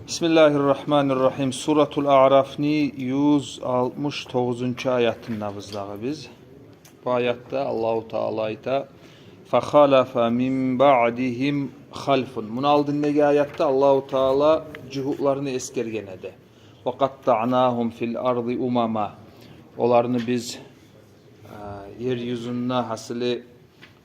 Bismillahirrahmanirrahim. Suratul A'raf'ni 169. ayatındayız biz. Bu ayette Allahu Teala ayta "Fahalafa min ba'dihim halfun." Bunu aldığındaki ayette Allahu Teala cuhutlarını eskergen edi. Ve qatta'nahum fil ardı umama. Onlarını biz yeryüzünde hasılı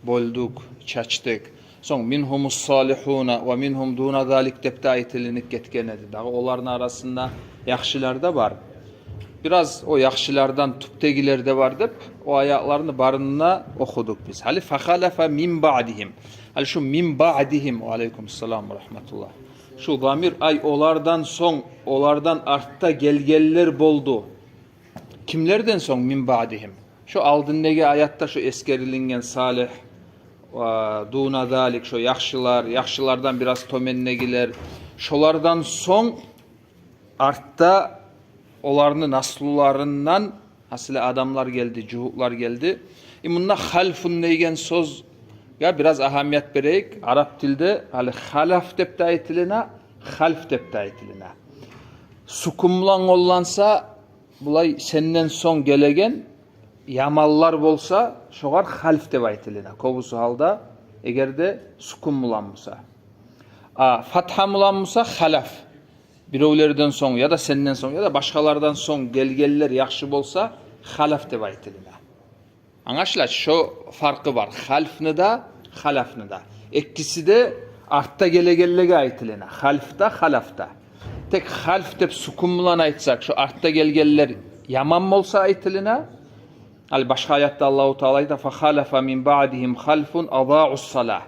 bolduk, çaçtık. Son minhumus salihuna ve minhum duna zalik dep de ayetilinip ketken edi. Dağı onların arasında yaxşılar da var. Biraz o yaxşılardan tüptegiler de var dep o ayaklarını barınına okuduk biz. Hali fahalafa min ba'dihim. Hali şu min ba'dihim. Aleykümselam ve rahmetullah. Şu zamir ay olardan son, olardan artta gelgeller boldu. Kimlerden son min ba'dihim? Şu aldığındaki ayatta şu eskerilingen salih, duna dalik şu yaxşılar, yaxşılardan biraz tomennegiler, şolardan son artta olarını naslularından hasile adamlar geldi, cuhutlar geldi. Bununla halfun neygen söz ya biraz ahamiyet bereyik. Arap dilde hali halaf dep de ayetiline, half dep de ayetiline. Sukumlan ollansa bulay senden son gelegen yamallar bolsa şoğar half dep ayetiline. Kovusu halda eğer de sukum bulanmışsa. Fatha bulanmışsa halaf. Birovlerden son ya da senden son ya da başkalardan son gelgeller yaxşı bolsa halaf dep ayetiline. Anlaşılan şu farkı var. Halfını da halafını da. İkisi de artta gelegellege ayetiline. Halfta halafta. Tek half dep sukumlan aytsak şu artta gelgeller yaman bolsa ayetiline. Al başka ayette Allahu Teala da fahalafa min ba'dihim halfun adaa'us salah.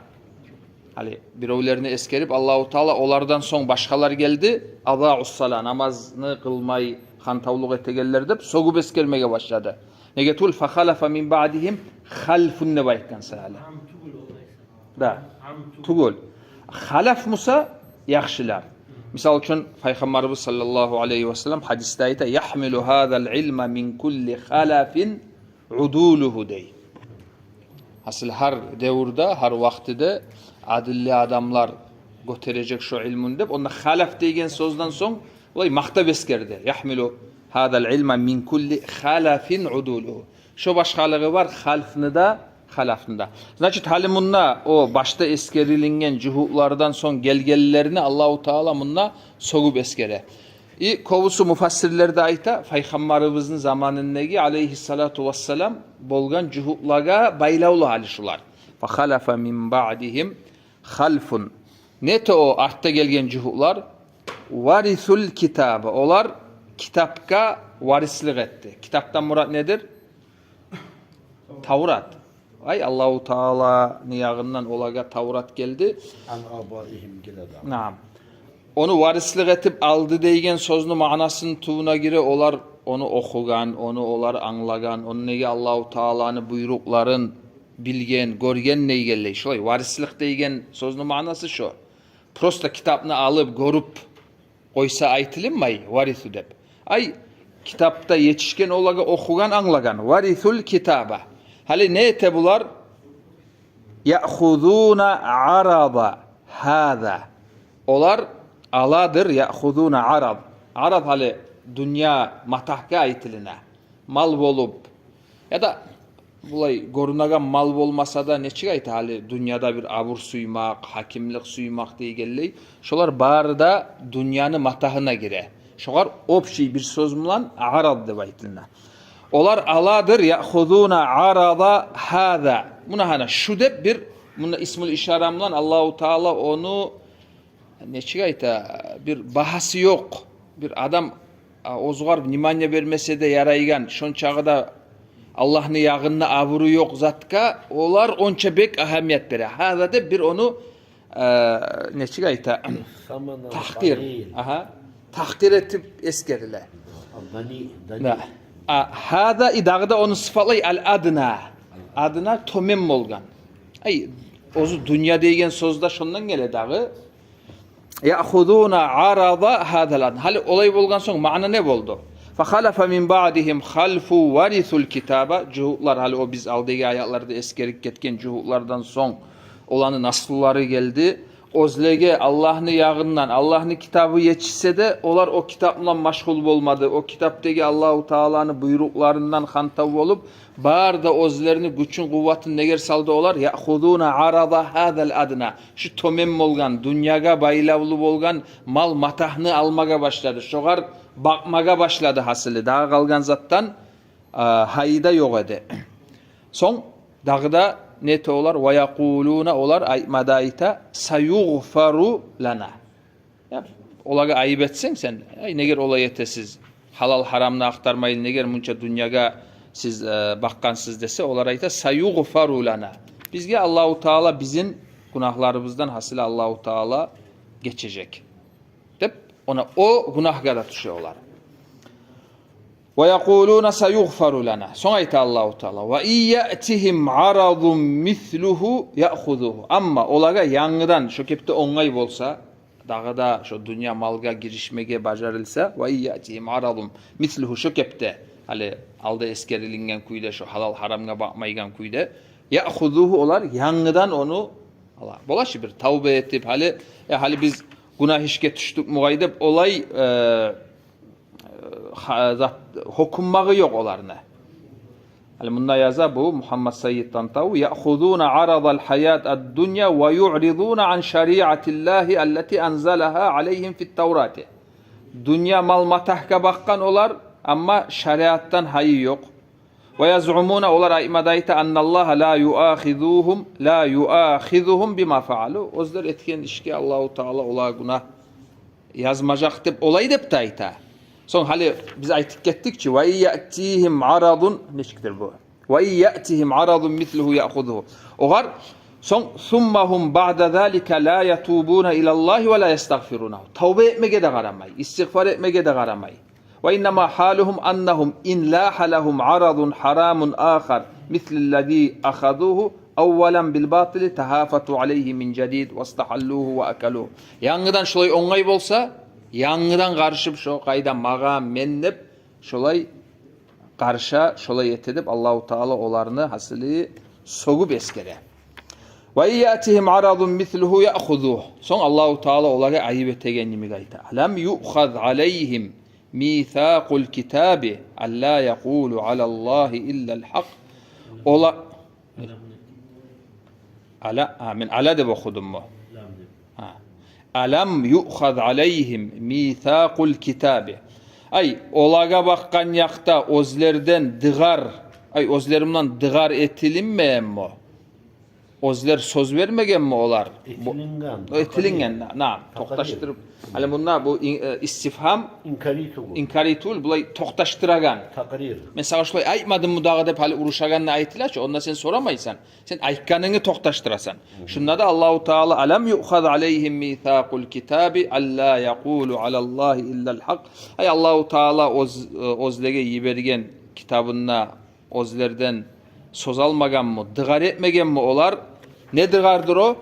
Hani birovlerini eskerip Allahu Teala onlardan son başkalar geldi. Adaa'us salah namazını kılmayı hantavluk etegeller dep sogup eskermege başladı. Negetul fahalafa min ba'dihim halfun ne baytkan sala. Da. Tugul. Halaf musa yaxşılar. Misal üçün Peygamberimiz sallallahu aleyhi ve sellem hadiste ayta yahmilu hadal ilma min kulli halafin uduluhu dey. Asıl her devirde, her vaktide adilli adamlar götürecek şu ilmun dep. Onda halaf deygen sözden son olay maktab eskerdi. Yahmilu hadal ilma min kulli halafin uduluhu. Şu başkalığı var halfını da halafını da. Значит halimunna o başta eskerilingen cuhutlardan son gelgellerini Allahu Teala munna sogup eskere. Kovusu mufassirlerde ayta Peygamberimizin zamanındaki aleyhissalatu vesselam bolgan cuhutlaga baylavlu hali şular. Fa halafa min ba'dihim halfun. Nete o artta gelgen cuhutlar varisul kitabı. Olar kitapka varislik etti. Kitaptan murat nedir? Tavrat. Ay Allahu Teala niyagından olaga Tavrat geldi. An abaihim geledi. Naam. Onu varislik etip aldı deygen sözünün manasının tuğuna göre olar onu okugan, onu olar anlagan, onun nege Allahu Teala'nın buyrukların bilgen, görgen neygelley. Şolay varislik deygen sözünün manası şu. Prosta kitapını alıp görüp koysa aytilinmay varisu dep. Ay kitapta yetişken olaga okugan, anlagan. Varisul kitaba. Hali ne ete bular? Ya'khuduna arada hada. Olar aladır ya'khuduna arad. Arad hali dünya matahka aytiline. Mal bolup ya da bulay gorunagan mal bolmasa da neçik ayt hali dünyada bir abur suymak, hakimlik suymak deyigelley. Şolar barda dünyanın matahına gire. Şolar opşi bir söz bilan arad dep aytiline. Olar aladır ya'khuduna arada hada. Buna hana şu dep bir bunda ismül işaramlan Allahu Teala onu neçik ayta bir bahası yok. Bir adam ozgar nimanya vermese de yaraygan şon çağda Allah'ın yağında avuru yok zatka olar onça bek ahamiyet bere. Hada de bir onu neçik ayta tahkir. Aha. Tahkir etip eskerile. Dani. Hada idağda onu sıfatlay al adna. Adna tomem bolgan. Ay ozu dünya deygen sözde şondan gele dağı. Ya'khuduna arada hadal adn. Hali olay bolgan soň mana ne boldu? Fa khalafa min ba'dihim khalfu varisul kitaba. Cuhutlar hali o biz aldığı ayaklarda eskerip ketken cuhutlardan soň olanın asılları geldi. Ozlege Allah'ın yağından, Allah'ın kitabı yetişse de onlar o kitapla maşgul olmadı. O kitaptaki Allahu Teala'nın buyruklarından hantav olup bağır da ozlerini güçün kuvvetin neger saldı olar. Ya'khuduna arada hadal adna. Şu tomem olgan, dünyaga baylavlı olgan mal matahını almaga başladı. Şoğar bakmaga başladı hasılı. Daha kalgan zattan hayda yok edi. Son dağda ne olar? Ve yakuluna olar madaita sayughfaru lana. Ya olaga ayıp etsen sen, ay neger olay etesiz. Halal haramını aktarmayın neger munça dünyaga siz bakkansız dese olar ayta sayughfaru lana. Bizge Allahu Teala bizim günahlarımızdan hasıl Allahu Teala geçecek. Dep ona o günahgara düşüyorlar. Ve yekuluna sayughfaru lana. Sonra ayta Allahu Teala ve iyyatihim aradun misluhu ya'khuduhu. Amma olaga yanıdan şu kepte ongay bolsa, dağda şu dünya malga girişmege bacarılsa ve iyyatihim aradun misluhu şu kepte hali alda eskerilingen kuyda şu halal haramga bakmaygan kuyda ya'khuduhu olar yanıdan onu Allah. Bolaşı bir tavbe etip hali biz günah işke düştük mugaydep olay hukummağı yok olarına. Bunda yaza bu Muhammed Sayyid Tantavi ya'khuduna aradal hayat ad-dunya ve yu'riduna an şeriatillahi allati anzalaha aleyhim fit Tevrati. Dünya mal matahka bakkan olar ama şeriattan hayı yok. Ve yaz'umuna olar aymadayta annallaha la yu'akhizuhum bima faalu. Ozlar etken işki Allahu Teala ola günah yazmacak dep olay dep tayta. Son hali biz aytıp gettikçe ve ya'tihim aradun neşiktir bu? Ve ya'tihim aradun misluhu ya'khuduhu. Ogar son summahum ba'da zalika la yatubuna ila Allah ve la yestagfiruna. Tövbe etmege de garamay, istiğfar etmege de garamay. Ve innema haluhum annahum in laha lahum aradun haramun ahar mislellezî ahaduhu evvelen bil batili tahafatu aleyhi min cedid ve istahalluhu ve akaluhu. Yanıdan şolay ongay bolsa yanıdan karışıp şu kayda mağa mennep şolay karşa şolay etedip Allahu Teala olarını hasılı sogup eskere. Ve yatihim aradun misluhu ya'khuduhu. Son Allahu Teala oları ayıp etegen nimi gayta. Lam yu'khaz aleyhim mithaqul kitabi alla yaqulu alallahi illa'l hak. Ola ala de okudum mu? Alam yu'khaz aleyhim mithaqul kitabi. Ay olaga bakkan yakta ozlerden ozlerimden dıgar etilinmeyen mi? Ozler söz vermegen mi olar? Etilingen. Naam. Toktaştırıp. Hali bunlar bu istifham inkaritul bulay toktaştıragan. Takrir. Mesela şöyle aytmadın mı dağı dep hali uruşaganını aytilaç. Onda sen soramaysan. Sen aytkanını toktaştırasan. Şunda da Allahu Teala alam yu'khaz aleyhim mithaqul kitabi alla yaqulu alallahi illa'l hak. Ay Allahu Teala ozlege yibergen kitabına ozlerden söz almagan mı? Dıgar etmegen mi olar? Ne dıgardır o?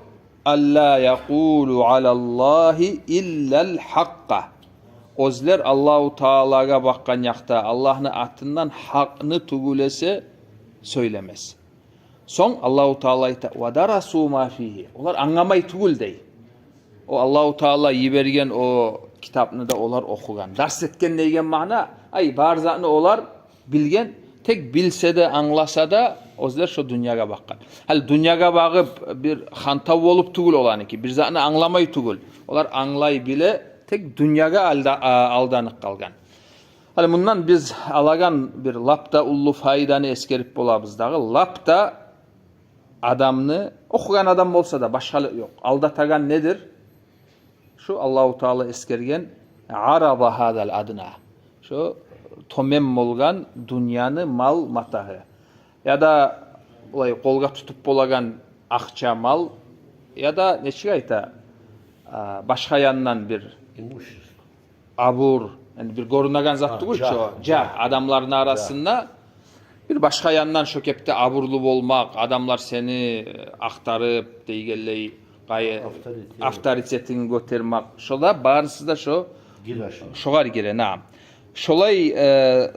Alla yaqulu alallahi illa'l hakka. Ozler Allahu Teala'ga bakkan yakta Allah'ın atından hakkını tugulese söylemez. Son Allahu Teala'yı ve darasu ma fihi. Onlar anlamay tugul dey. O Allahu Teala yibergen o kitabını da olar okugan. Ders etken neygen mana? Ay barzatını olar bilgen. Tek bilse de anlasa da ozlar şu dünyaga bakkan. Hal dünyaga bakıp bir hantav olup tugul olan ki bir zatını anlamay tugul. Olar anlay bile tek dünyaga aldanık kalgan. Hal bundan biz alagan bir lapta ullu faydanı eskerip bolabız dağı. Lapta adamını okugan adam olsa da başka yok. Aldatagan nedir? Şu Allahu Teala eskergen araba hadal adına. Şu tomem olgan dünyanı mal matahı. Ya da olay kolga tutup bolagan akça mal ya da neçik ayta başka yandan bir abur yani bir korunagan zat değil şu. Adamların arasında bir başka yandan şökepte aburlu olmak, adamlar seni aktarıp deygelley avtoritetini götürmek. Şoda barısı da şu şogar gire naam. Şolay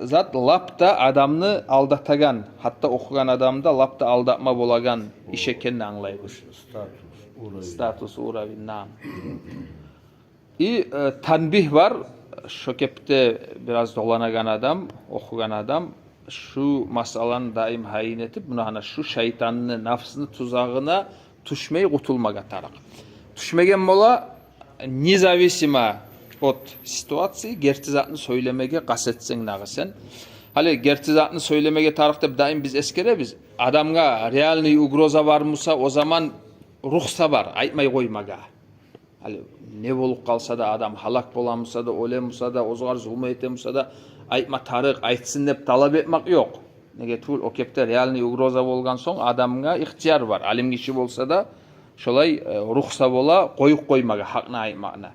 zat lapta adamны алдатаган, hatta okugan adamda lapta aldatma bolagan iş ekenini anlayбыз. Status уровень. Nam. Tanbih var. Şu kepte biraz dolanagan adam, okugan adam şu masalanı daim hayin etip buna hana şu şeytanını, nafsını tuzağına düşmeyi kutulmaga tarak. Düşmegen bola nезависимо от ситуации гертизатны söylemege kasetsen nağı sen. Hali gертизатны söylemege tarak dep daim biz eskeremiz. Adamga realny ugroza var musa o zaman ruhsa var, aytmay koymaga. Hali ne bolup kalsa da adam halak bolamsa da, olemusa da, ozgar zulm etemusa da aytma tarık, aytsın dep talap etmek yok. Nege tul o kepte realny ugroza bolgan soň adamga ihtiyar var. Alim kişi bolsa da şolay ruhsa bola koyup koymaga, hakna aytmakna.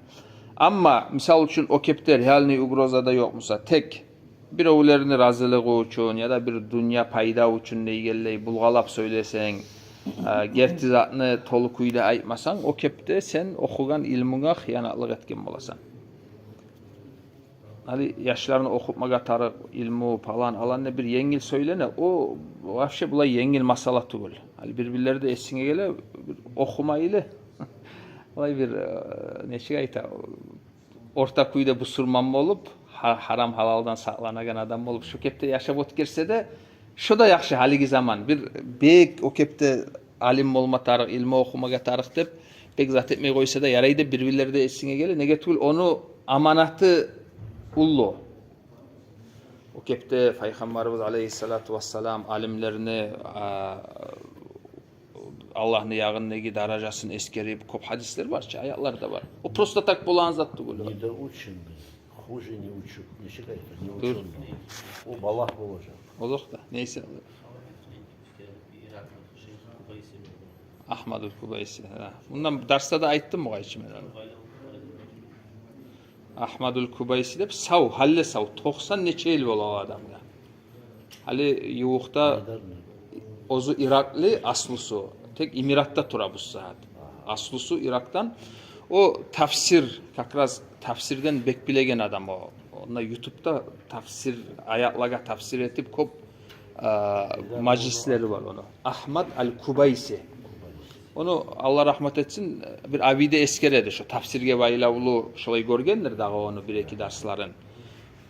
Amma misal üçün o kepte realny ugroza da yokmusa tek bir öwlerini razılığı üçün ya da bir dünya payda üçün neygelley bulgalap söylesen gertizatını tolukuyla aytmasan o kepte sen okugan ilmuňa hyýanatlyk etken bolasan. Hali yaşlarını okutmaga tarık ilmu falan alanne bir yengil söylene o vahşe bulay yengil masala tugul. Hali birbirleri de esine gele okumaylı. Olay bir neçe ayta orta kuyda busurman olup haram halaldan saklanagan adam olup şu kepte yaşap otkerse de şu da yaxşı haligi zaman bir bek o kepte alim olma tarık ilmi okumaga tarık dep pek zat etmey koysa da yaraydı birbirleri de esine gele nege tugul onu amanatı ullu. O kepte Peygamberimiz Aleyhissalatu vesselam alimlerini Allah'ın yağındaki darajasını eskerip kop hadisler var, ayetler de var. O prosta tak bolan zat tugul. Не доучен, хуже не учу. Не считайте, не учен. O balak olacak. Olur da neyse. Ahmadul Kubaysi. Bundan derste de aytdım mı gayçim herhalde? Ahmadul Kubaysi dep sav, halle sav. 90 neçe yıl bol o adamga. Hali yuğukta ozu Iraklı aslusu. Tek İmirat'ta tura bu saat. Aslusu Irak'tan. O tafsir, kakraz tafsirden bekbilegen adam o. Onda YouTube'da tafsir, ayatlaga tafsir etip kop majlisleri var onu. Ahmad al-Kubaysi. Onu Allah rahmet etsin bir abide eskeredi şu tafsirge baylavulu şolay görgendir dağı onu bir iki derslerin.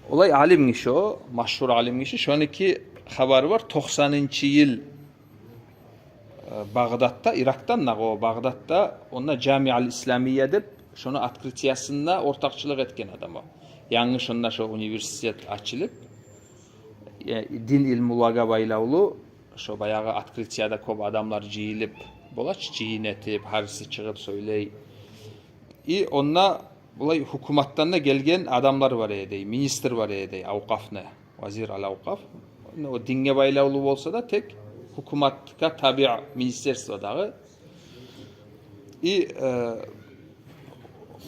Olay alim kişi o, maşhur alim kişi. Şu anki haberi var 90. yıl Bağdat'ta, Irak'tan da o Bağdat'ta onunla Cami'al İslamiye dep şunu atkritiyasında ortakçılık etken adam o. Yanlış onda şu üniversitet açılıp din ilmulaga baylavulu şu bayağı atkritiyada kop adamlar jiyilip bolaç jiyin etip harisi çıkıp söyley. Onna bulay hukumattan da gelgen adamlar var edey, minister var edey, avqafne, vazir al-avqaf. O dinge baylavulu bolsa da tek hukumatka tabi ministerstvodağı.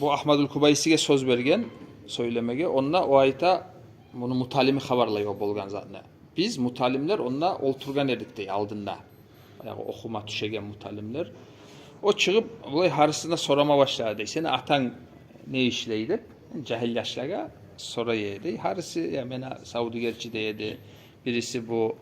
Bu Ahmadul Kubaysi'ge söz bergen söylemege. Onna o ayta bunu mutalimi habarlayo bolgan zatna. Biz mutalimler onna olturgan edik dey aldında. Yani okuma düşegen mutalimler. O çıkıp bulay harısına sorama başladı dey. Seni atan ne işleydi? Cahil yaşlaga soraydı. Harısı ya mena Saudigerçi deydi. Birisi bu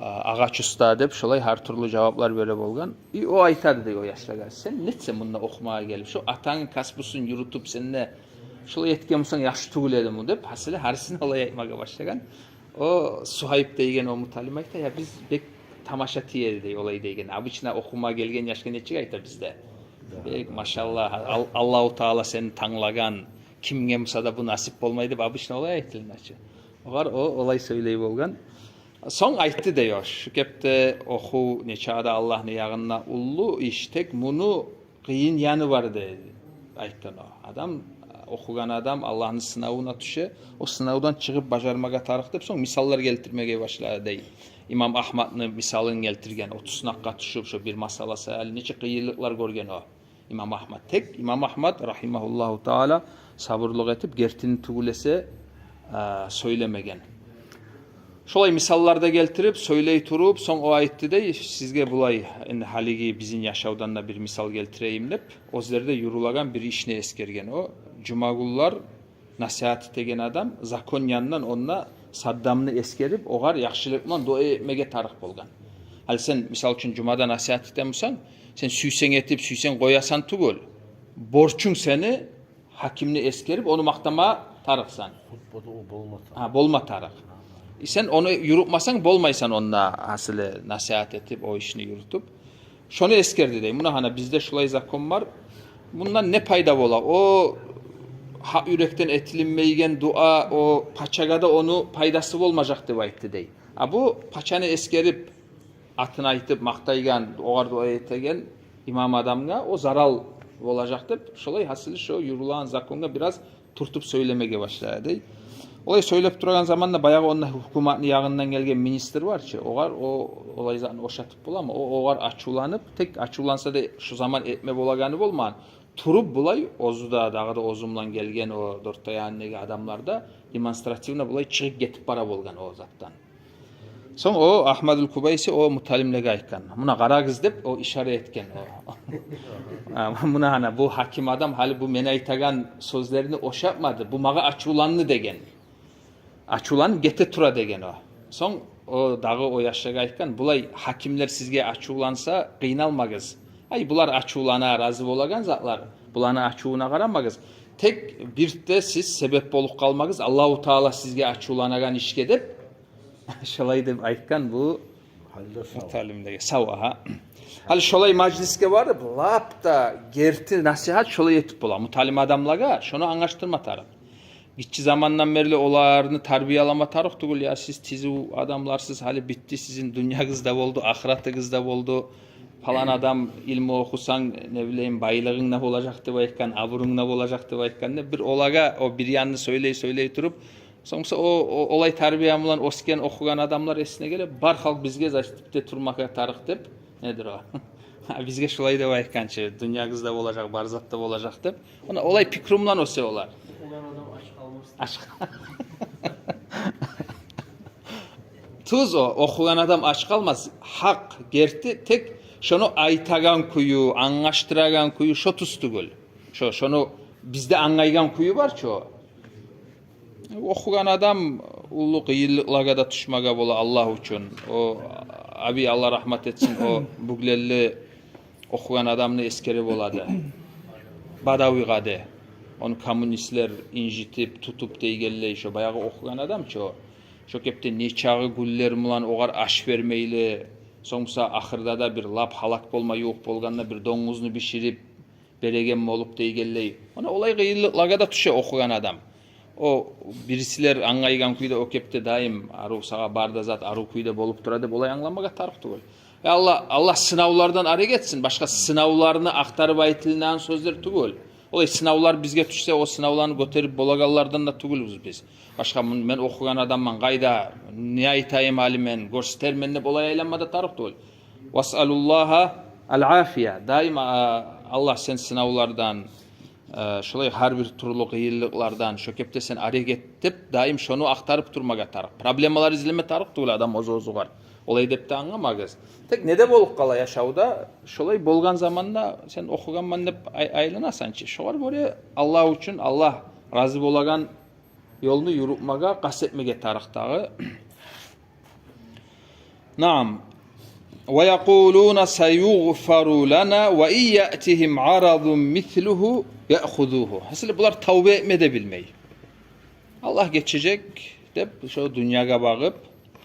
ağaç usta dep şolay her türlü cevaplar böyle bolgan. O aytadı dey o yaşlaga. Sen netsen bununla okumaya gelip şu atan kasbusun yurutup seninle şolay etken musan yaxşı tugul edim dep hasile harısını olay aytmaga başlagan. O Suhayb deygen o mutalim ayta ya biz bek tamaşa tiyedi dey olay deygen. Abıçına okuma gelgen yaşka neçe ayta bizde. Bek maşallah Allahu Teala seni tanlagan. Kimge musa da bu nasip bolmaydı dep abıçına olay aytılın açı. Ogar o olay söyley bolgan. Son aytdı deyor. Şu kepte oku neçada Allah'ın yağına ullu iştek bunu kıyın yanı var dedi. Ayttan o. Adam okugan adam Allah'ın sınavına düşe. O sınavdan çıkıp başarmaga tarık dep son misallar geltirmege başladı değil. İmam Ahmad'ın misalını geltirgen 30 nakka düşüp şu bir masalası el neçe kıyılıklar görgen o. İmam Ahmad tek İmam Ahmad rahimahullahu taala sabırlık etip gertini tugulese söylemegen. Şolay misallarda geltirip söyley turup son o aytti de sizge bulay haligi bizin yaşavdan da bir misal geltireyim dep o zerde yurulagan bir işne eskergen o. Cumagullar nasihat etegen adam zakon yanından onunla Saddam'ını eskerip oğar yaxşılıkla dua etmege tarık bolgan. Hal sen misal üçün cumada nasihat etemsen sen süysen etip süysen koyasan tugul. Borçun seni hakimini eskerip onu maktama tarıksan. Futbolda o bolmasa. Ha, bolma tarık. Sen onu yürütmasan bolmaysan onunla hasılı nasihat etip o işini yürütüp. Şunu eskerdi deyim. Buna hani bizde şulay zakon var. Bundan ne payda ola? O ha yürekten etilinmeygen dua o paçagada onu paydası olmayacak diye ayıttı deyim. Ha bu paçanı eskerip atına aytıp maktaygan oğar dua etegen imam adamga o zaral olacak deyip şulay hasılı şu yürülen zakonga biraz turtup söylemeye başladı. Olay söylep durgan zamanda bayağı onun hukumatın yağından gelgen minister var ki oğar o olay zaten oşatıp bulama o oğar açulanıp tek açulansa da şu zaman etme bolaganı bolman turup bulay ozuda dağda ozumlan gelgen o dörttayanındaki adamlarda demonstrativna bulay çıkıp getip para bolgan o zattan. Son o Ahmadul Kubaysi o mutalimlege aytkan. Buna kara kız dep o işare etken o. Buna hana bu hakim adam hali bu mene aytagan sözlerini oşapmadı. Bu maga açulanını degen. Açulan gete tura degen o. Son o dağı o yaşaga aytkan. Bulay hakimler sizge açulansa kıynalmagız. Ay bular açulana razı bolagan zatlar. Bulana açuğuna karamagız. Tek bir de siz sebep bolup kalmagız. Allahu Teala sizge açulanagan işke dep şolay dep aytkan bu mutalimdege sava ha. Hal şolay majliske vardı lap da gerti nasihat şolay etip bola mutalim adamlaga şonu anlaştırma taraf. Gitçi zamandan beri olarını tarbiyalama taraf tugul ya siz tizi adamlarsız hali bitti sizin dünyagızda oldu ahirettigizde oldu. Falan adam ilmi okusan ne bileyim baylığın ne olacak diye aytkan aburun ne olacak diye aytkan ne bir olaga o bir yanını söyley durup sonuçta o olay tarbiyamlan osken okugan adamlar esine gelip bar halk bizge zaştipte turmaka tarık dep nedir o? Bizge şulay dep aytkançı dünyagızda olacak barzatda olacak dep ona olay pikrumlan ose olar. Olan adam aç kalmaz. Tuz o okugan adam aç kalmaz. Hak gerti tek şunu aytagan kuyu, anlaştıragan kuyu şo tustugul. Şunu bizde anlaygan kuyu var ço. Okugan adam ulu kıyılıklarga da düşmaga bola Allah üçün. O abi Allah rahmet etsin o buglelli okugan adamını eskeri boladı. Badaviga de. Onu komünistler incitip tutup deygelley şo bayağı okugan adam ço. Şo kepte neçağı güller mulan oğar aş vermeyli. Soňsa ahırda da bir lap halak bolma yok bolganda bir doňuzunu bişirip beregen bolup deygelley. Ona olay kıyılıklarga da tüşe okugan adam. O birisiler anlaygan kuyda o kepte daim aru sağa barda zat aru kuyda bolup turady olay anlamaga tarık tugul. Allah sınavlardan arık etsin. Başka sınavlarını aktarıp aytılnan sözler tugul. Olay sınavlar bizge tüşse o sınavlarını göterip bolagallardan da tuguluz biz. Başka men okugan adamman gayda ne aytayım alimen görstermen de olay aylanmada tarık tugul. Vasalullaha al-afiya. Daim Allah sen sınavlardan şolay har bir turlu kıyılıklardan şo kepte sen arık etip daim şonu aktarıp turmaga tarık. Problemalar izleme tarık tugul adam ozu var. Olay dep de anlamagız. Tek nede bolup kala yaşauda şolay bolgan zamanda sen okuganman dep aylanasançı. Şolar böyle Allah üçün Allah razı bolagan yolunu yürütmaga kastetmege tarıktağı. Naam. Ve yekuluna sayughfaru lana ve in ya'tihim aradun misluhu ya'khuduhu. Hasılı bunlar tavbe etmede bilmeyi. Allah geçecek dep şu dünyaga bağıp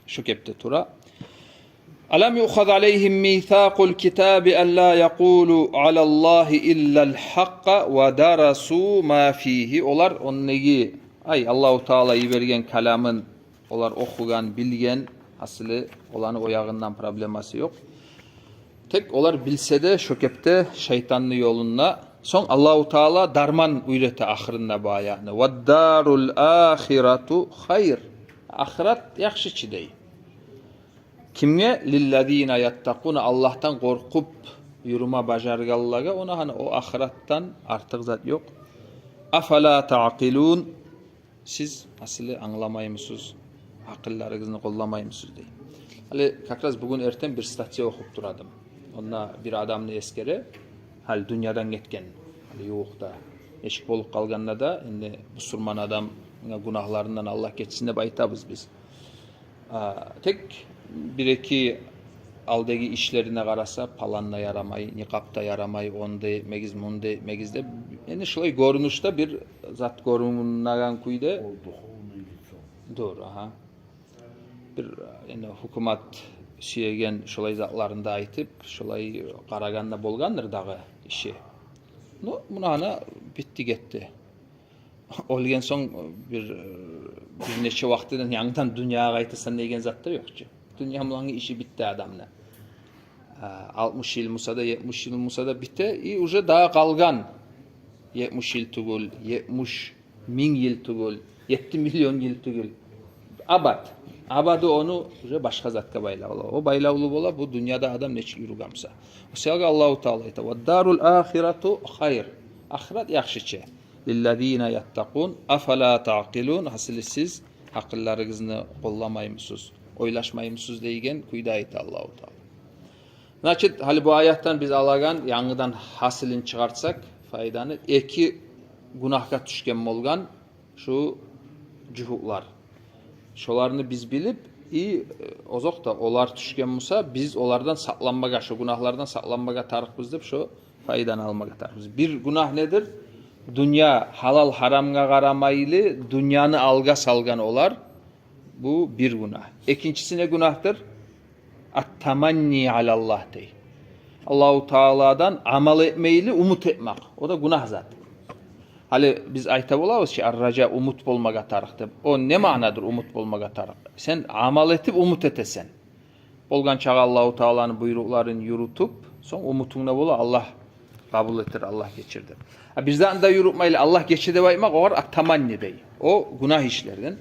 şu kepte tura. Alam yukhad aleyhim mithaqul kitabi en la yaqulu alallahi illa'l hakka ve darasu ma fihi. Olar onnegi ay Allahu Teala'yı bergen kalamın olar okugan bilgen aslı olanı oyağından probleması yok. Tek olar bilse de şökepte şeytanlı yoluna son Allahu Teala darman uyrete ahırında bayanı. Ve darul ahiretu hayr. Ahiret yaxşı çidey. Kimge lillezine yattakuna Allah'tan korkup yürüme bajargallaga ona hani o ahirettan artık zat yok. Afala ta'qilun. Siz aslı anlamaymışsınız. Akıllarınızı kollamaymışsınız deyin. Hali kakraz bugün erten bir statya okup duradım. Onunla bir adamını eskere hal dünyadan getken. Hali yok da Eşik bolup kalganda da indi musulman adam günahlarından Allah geçsin dep aytabız biz. Tek bir iki aldagi işlerine karasa palanla yaramay, nikapta yaramay, onda megiz munda megizde yani şulay görünüşte bir zat görününden kuyda O duhovnuydu son. doğru ha. Bir yani hukumat süyegen şulay zatlarında aytıp şulay qaraganda bolgandır dağı işi. No munana bitti gitti. Olgen soň bir neçe wagtdan ýangdan dünýäge gaýtasan degen zatlar ýokçu. Dünýä bilen işi bitti adamla. 60 yıl Musa'da 70 yıl Musa'da bitti. Уже daha kalgan 70 yıl tugul, 70 bin yıl tugul, 7 milyon yıl tugul. Abad. Abadı onu уже başka zatka baylalı. O baylalı bola bu dünyada adam neçe yürügamsa. O selga Allahu Teala ayta: "Ve darul ahiretu hayr." Ahiret yaxşıçı. Lillezine yettakun afala taqilun. Hasili siz akıllarınızı kollamaymısınız, oylaşmaymısınız degen kuyda ayta Allahu Teala. Значит, hali bu ayetten biz alagan, yanıdan hasilini çıkartsak faydanı, iki günahka düşken bolgan şu cühuklar. Şolarını biz bilip, ozok da olar düşken musa, biz olardan saklanmaga, şu günahlardan saklanmaga tarıkbız dep şu faydanı almaga tarıkbız. Bir günah nedir? Dünya halal haramga garamaylı, dünyanı alga salgan olar. Bu bir günah. İkincisi ne günahtır? At-tamanni alallah dey. Allahu Teala'dan amal etmeyli umut etmek. O da günah zaten. Hali biz ayta bolabız ki ar-raca umut bolmaga tarık. O ne manadır umut bolmaga tarık? Sen amal etip umut etesen. Bolgan çağa Allahu Teala'nın buyruklarını yürütüp son umutuna bola Allah kabul etir, Allah geçirdir. Bizden de yürütmeyle Allah geçirdi baymak o var at-tamanni dey. O günah işlerden.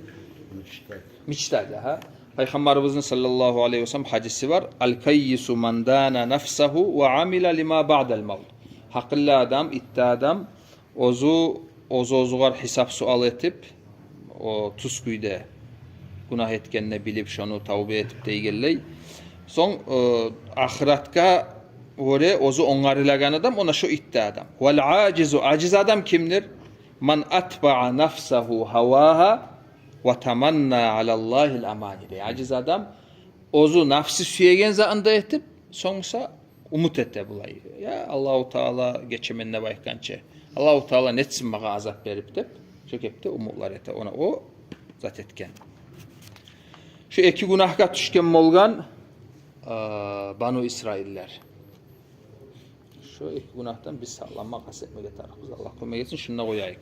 Miçtad ha. Peygamberimizin sallallahu aleyhi ve sellem hadisi var. Al-kayyisu man dana nafsahu ve amila lima ba'del mevt. Haklı adam, itti adam ozugar hesap sual etip o tuskuyda günah etkenine bilip şonu tavbe etip deygelley. Son ahiretka öyle ozu ongarılagan adam ona şu itti adam. Vel acizu aciz adam kimdir? Man atba'a nafsahu havaha ve tamanna alallahil amani. Aciz adam ozu nafsi süyegen zaanda etip sonuçta umut ette bulayı. Ya Allahu Teala geçemenine baykança. Allahu Teala netsin maga azap berip dep çökepte umutlar ete ona o zat etken. Şu iki günahka düşken bolgan Banu İsrailler. Şu iki günahtan biz sallanma kasetmege tarafız. Allah koyma gelsin şununla koyayım.